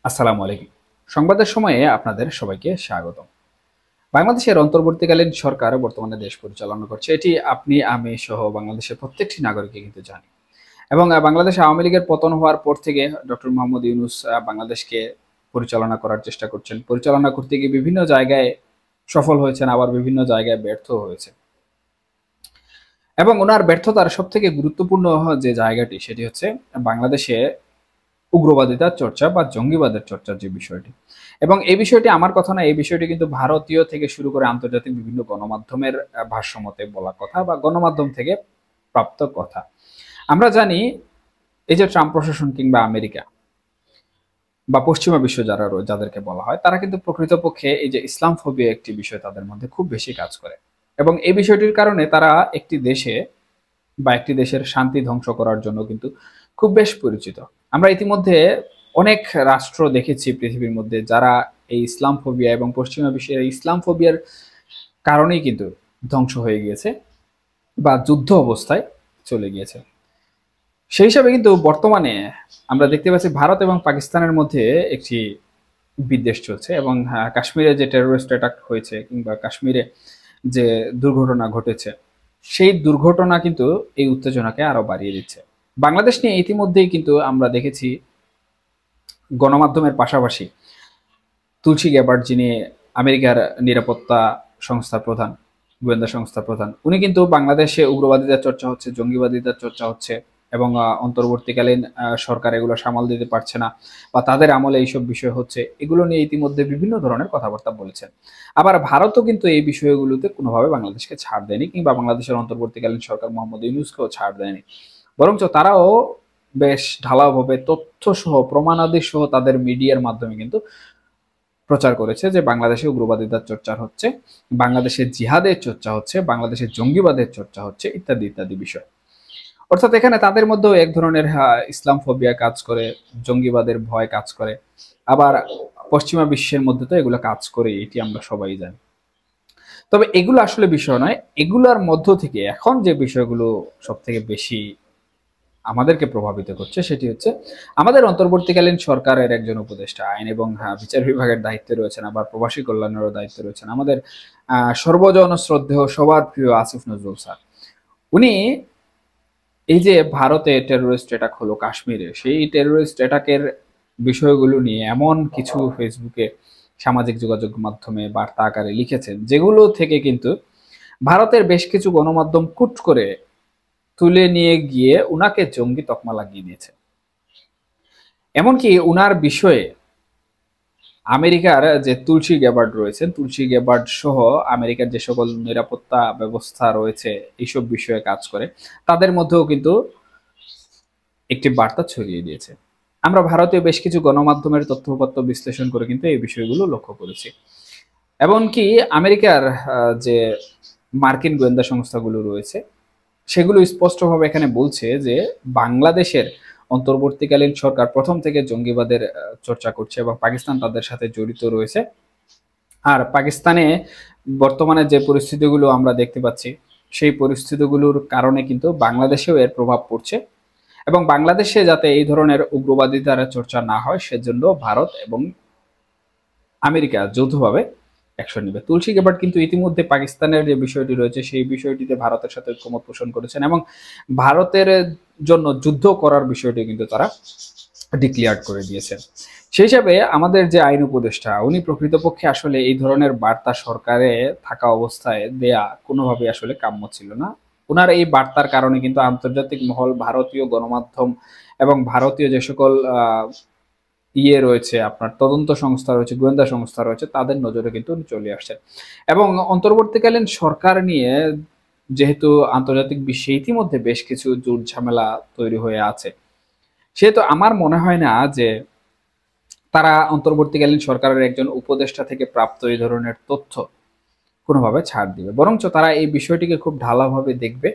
আসসালামু আলাইকুম। সংবাদের সময়ে আপনাদের সবাইকে স্বাগতম। বাংলাদেশের অন্তর্বর্তীকালীন সরকার বর্তমানে দেশ পরিচালনা করছে। এটি আপনি, আমি সহ বাংলাদেশের প্রত্যেকটি নাগরিকই কিন্তু জানি। এবং বাংলাদেশ আওয়ামী লীগের পতন হওয়ার পর থেকে ডক্টর মোহাম্মদ ইউনূস বাংলাদেশকে পরিচালনা করার চেষ্টা করছেন। পরিচালনা করতে গিয়ে বিভিন্ন জায়গায় সফল হয়েছেন, আবার বিভিন্ন জায়গায় ব্যর্থ হয়েছে। এবং উনার ব্যর্থতার সবথেকে গুরুত্বপূর্ণ যে জায়গাটি সেটি হচ্ছে বাংলাদেশে উগ্রবাদিতার চর্চা বা জঙ্গিবাদের চর্চার যে বিষয়টি। এবং এই বিষয়টি আমার কথা না, এই বিষয়টি কিন্তু ভারতীয় থেকে শুরু করে আন্তর্জাতিক বিভিন্ন গণমাধ্যমের ভাষ্যমতে বলা কথা বা গণমাধ্যম থেকে প্রাপ্ত কথা। আমরা জানি এই যে ট্রাম্প প্রশাসন কিংবা আমেরিকা বা পশ্চিমা বিশ্ব যাদেরকে বলা হয়, তারা কিন্তু প্রকৃতপক্ষে এই যে ইসলাম ফোবিয়া একটি বিষয় তাদের মধ্যে খুব বেশি কাজ করে। এবং এই বিষয়টির কারণে তারা একটি দেশে বা একটি দেশের শান্তি ধ্বংস করার জন্য কিন্তু খুব বেশ পরিচিত। আমরা ইতিমধ্যে অনেক রাষ্ট্র দেখেছি পৃথিবীর মধ্যে যারা এই ইসলাম ফোবিয়া এবং পশ্চিমা বিশ্বের ইসলাম ফোবিয়ার কারণেই কিন্তু ধ্বংস হয়ে গিয়েছে বা যুদ্ধ অবস্থায় চলে গিয়েছে। সেই হিসাবে কিন্তু বর্তমানে আমরা দেখতে পাচ্ছি ভারত এবং পাকিস্তানের মধ্যে একটি বিদ্বেষ চলছে। এবং কাশ্মীরে যে টেরোরিস্ট অ্যাটাক হয়েছে কিংবা কাশ্মীরে যে দুর্ঘটনা ঘটেছে, সেই দুর্ঘটনা কিন্তু এই উত্তেজনাকে আরো বাড়িয়ে দিচ্ছে। বাংলাদেশ নিয়ে ইতিমধ্যেই কিন্তু আমরা দেখেছি গণমাধ্যমের পাশাপাশি তুলসী গ্যাবার্ড, যিনি আমেরিকার নিরাপত্তা সংস্থার প্রধান, গোয়েন্দা সংস্থার প্রধান, উনি কিন্তু বাংলাদেশে উগ্রবাদিতার চর্চা হচ্ছে, জঙ্গিবাদিতার চর্চা হচ্ছে এবং অন্তর্বর্তীকালীন সরকার এগুলো সামাল দিতে পারছে না বা তাদের আমলে এইসব বিষয় হচ্ছে, এগুলো নিয়ে ইতিমধ্যে বিভিন্ন ধরনের কথাবার্তা বলেছেন। আবার ভারতও কিন্তু এই বিষয়গুলোতে কোনোভাবে বাংলাদেশকে ছাড় দেয়নি কিংবা বাংলাদেশের অন্তর্বর্তীকালীন সরকার মোহাম্মদ ইউনূসকেও ছাড় দেয়নি। বরঞ্চ তারাও বেশ ঢালাওভাবে তথ্য সহ প্রমাণাদি সহ তাদের মিডিয়ার মাধ্যমে কিন্তু প্রচার করেছে যে বাংলাদেশে উগ্রবাদিতার চর্চা হচ্ছে, বাংলাদেশে জিহাদের চর্চা হচ্ছে, বাংলাদেশে জঙ্গিবাদের চর্চা হচ্ছে, ইত্যাদি ইত্যাদি বিষয়। অর্থাৎ এখানে তাদের মধ্যেও এক ধরনের ইসলাম ফোবিয়া কাজ করে, জঙ্গিবাদের ভয় কাজ করে। আবার পশ্চিমা বিশ্বের মধ্যে তো এগুলো কাজ করে, এটি আমরা সবাই জানি। তবে এগুলো আসলে বিষয় নয়। এগুলোর মধ্য থেকে এখন যে বিষয়গুলো সব থেকে বেশি আমাদেরকে প্রভাবিত করছে সেটি হচ্ছে আমাদের অন্তর্বর্তীকালীন সরকারের একজন উপদেষ্টা, আইন এবং বিচার বিভাগের দায়িত্বে রয়েছেন, আবার প্রবাসী কল্যাণেরও দায়িত্বে রয়েছেন আমাদের সর্বজন শ্রদ্ধেয় সবার প্রিয় আসিফ নজরুল স্যার। উনি এই যে ভারতে টেরোরিস্ট অ্যাটাক হলো কাশ্মীরে, সেই টেরোরিস্ট অ্যাটাকের বিষয়গুলো নিয়ে এমন কিছু ফেসবুকে, সামাজিক যোগাযোগ মাধ্যমে বার্তা আকারে লিখেছেন, যেগুলো থেকে কিন্তু ভারতের বেশ কিছু গণমাধ্যম কুট করে তুলে নিয়ে গিয়ে উনাকে জঙ্গি তকমা লাগিয়ে দিয়েছে। এমনকি উনার বিষয়ে আমেরিকার যে তুলসী গ্যাবার্ড রয়েছেন, তুলসী গ্যাবার্ড সহ আমেরিকার যে সকল নিরাপত্তা ব্যবস্থা রয়েছে এইসব বিষয়ে কাজ করে, তাদের মধ্যেও কিন্তু একটি বার্তা ছড়িয়ে দিয়েছে। আমরা ভারতীয় বেশ কিছু গণমাধ্যমের তথ্যপত্র বিশ্লেষণ করে কিন্তু এই বিষয়গুলো লক্ষ্য করেছি। এমনকি আমেরিকার যে মার্কিন গোয়েন্দা সংস্থাগুলো রয়েছে, সেগুলো স্পষ্টভাবে এখানে বলছে যে বাংলাদেশের অন্তর্বর্তীকালীন সরকার প্রথম থেকে জঙ্গিবাদের চর্চা করছে এবং পাকিস্তান তাদের সাথে জড়িত রয়েছে। আর পাকিস্তানে বর্তমানে যে পরিস্থিতিগুলো আমরা দেখতে পাচ্ছি, সেই পরিস্থিতিগুলোর কারণে কিন্তু বাংলাদেশেও এর প্রভাব পড়ছে। এবং বাংলাদেশে যাতে এই ধরনের উগ্রবাদিতার চর্চা না হয় সেজন্য ভারত এবং আমেরিকা যৌথভাবে অ্যাকশন নেবে। তুলসী গ্যাবার্ড কিন্তু ইতিমধ্যে পাকিস্তানের যে বিষয়টি রয়েছে সেই বিষয়টিতে ভারতের সাথে ঐকমত্য পোষণ করেছেন এবং ভারতের জন্য যুদ্ধ করার বিষয়টি কিন্তু তারা ডিক্লেয়ার করে দিয়েছেন। সেই হিসাবে আমাদের যে আইন উপদেষ্টা, উনি প্রকৃতপক্ষে আসলে এই ধরনের বার্তা সরকারে থাকা অবস্থায় দেয়া কোনোভাবে আসলে কাম্য ছিল না। ওনার এই বার্তার কারণে কিন্তু আন্তর্জাতিক মহল, ভারতীয় গণমাধ্যম এবং ভারতীয় যে সকল রয়েছে, আপনার তদন্ত সংস্থা রয়েছে, গোয়েন্দা সংস্থা রয়েছে, তাদের নজরে কিন্তু চলে আসছে। এবং অন্তর্বর্তীকালীন সরকার নিয়ে যেহেতু আন্তর্জাতিক বিশ্বে ইতিমধ্যে বেশ কিছু জুট ঝামেলা তৈরি হয়ে আছে, সেহেতু আমার মনে হয় না যে তারা অন্তর্বর্তীকালীন সরকারের একজন উপদেষ্টা থেকে প্রাপ্ত এই ধরনের তথ্য কোনোভাবে ছাড় দিবে। বরঞ্চ তারা এই বিষয়টিকে খুব ঢালাভাবে দেখবে